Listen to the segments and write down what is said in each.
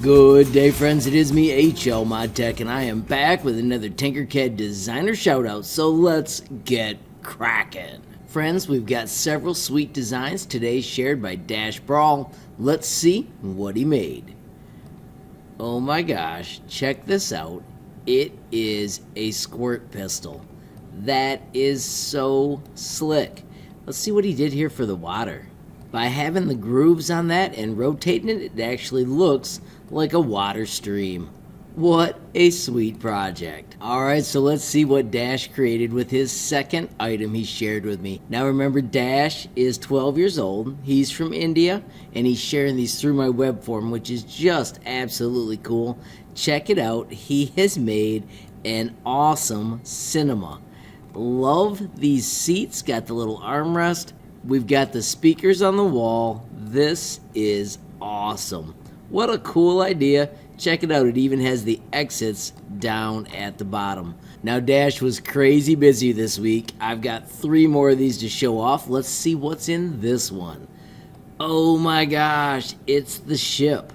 Good day, friends. It is me, HLModTech, and I am back with another Tinkercad Designer Shoutout, so let's get cracking. Friends, we've got several sweet designs today shared by Dash Brawl. Let's see what he made. Oh my gosh, check this out. It is a squirt pistol. That is so slick. Let's see what he did here for the water. By having the grooves on that and rotating it, it actually looks like a water stream. What a sweet project. Alright, so let's see what Dash created with his second item he shared with me. Now remember, Dash is 12 years old, he's from India, and he's sharing these through my web form, which is just absolutely cool. Check it out, he has made an awesome cinema. Love these seats, got the little armrest. We've got the speakers on the wall. This is awesome. What a cool idea. Check it out, it even has the exits down at the bottom. Now Dash was crazy busy this week. I've got 3 more of these to show off. Let's see what's in this one. Oh my gosh, it's the ship.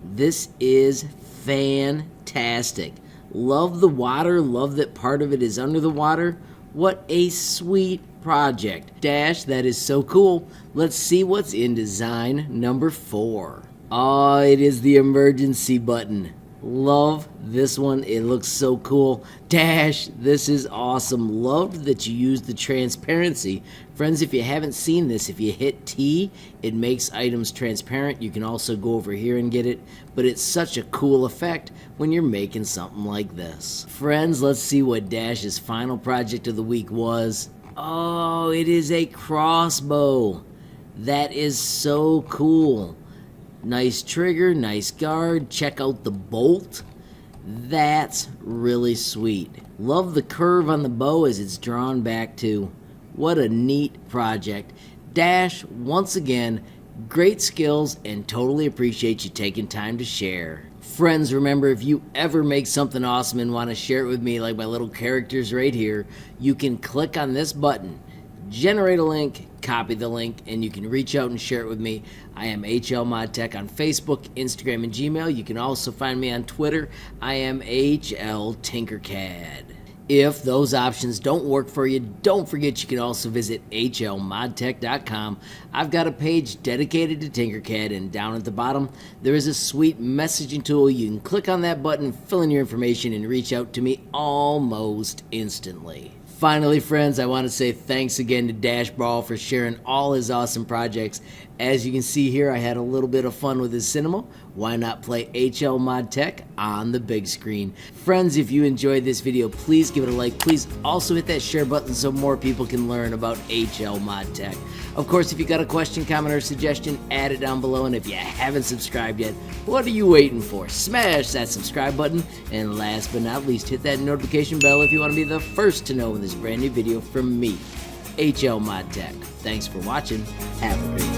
This is fantastic. Love the water, love that part of it is under the water. What a sweet project. Dash, that is so cool. Let's see what's in design number 4. Oh, it is the emergency button. Love this one. It looks so cool. Dash, this is awesome. Loved that you used the transparency. Friends, if you haven't seen this, if you hit T, it makes items transparent. You can also go over here and get it, but it's such a cool effect when you're making something like this. Friends, let's see what Dash's final project of the week was. Oh, it is a crossbow. That is so cool. Nice trigger, nice guard. Check out the bolt. That's really sweet. Love the curve on the bow as it's drawn back too. What a neat project. Dash, once again, great skills and totally appreciate you taking time to share. Friends, remember, if you ever make something awesome and want to share it with me like my little characters right here, you can click on this button, generate a link, copy the link, and you can reach out and share it with me. I am HLModTech on Facebook, Instagram, and Gmail. You can also find me on Twitter. I am HLTinkercad. If those options don't work for you, don't forget you can also visit HLModTech.com. I've got a page dedicated to Tinkercad, and down at the bottom there is a sweet messaging tool. You can click on that button, fill in your information, and reach out to me almost instantly. Finally, friends, I want to say thanks again to Dash Brawl for sharing all his awesome projects. As you can see here, I had a little bit of fun with his cinema. Why not play HLModTech on the big screen? Friends, if you enjoyed this video, please give it a like. Please also hit that share button so more people can learn about HLModTech. Of course, if you got a question, comment, or suggestion, add it down below. And if you haven't subscribed yet, what are you waiting for? Smash that subscribe button. And last but not least, hit that notification bell if you want to be the first to know when there's a brand new video from me, HLModTech. Thanks for watching. Have a great day.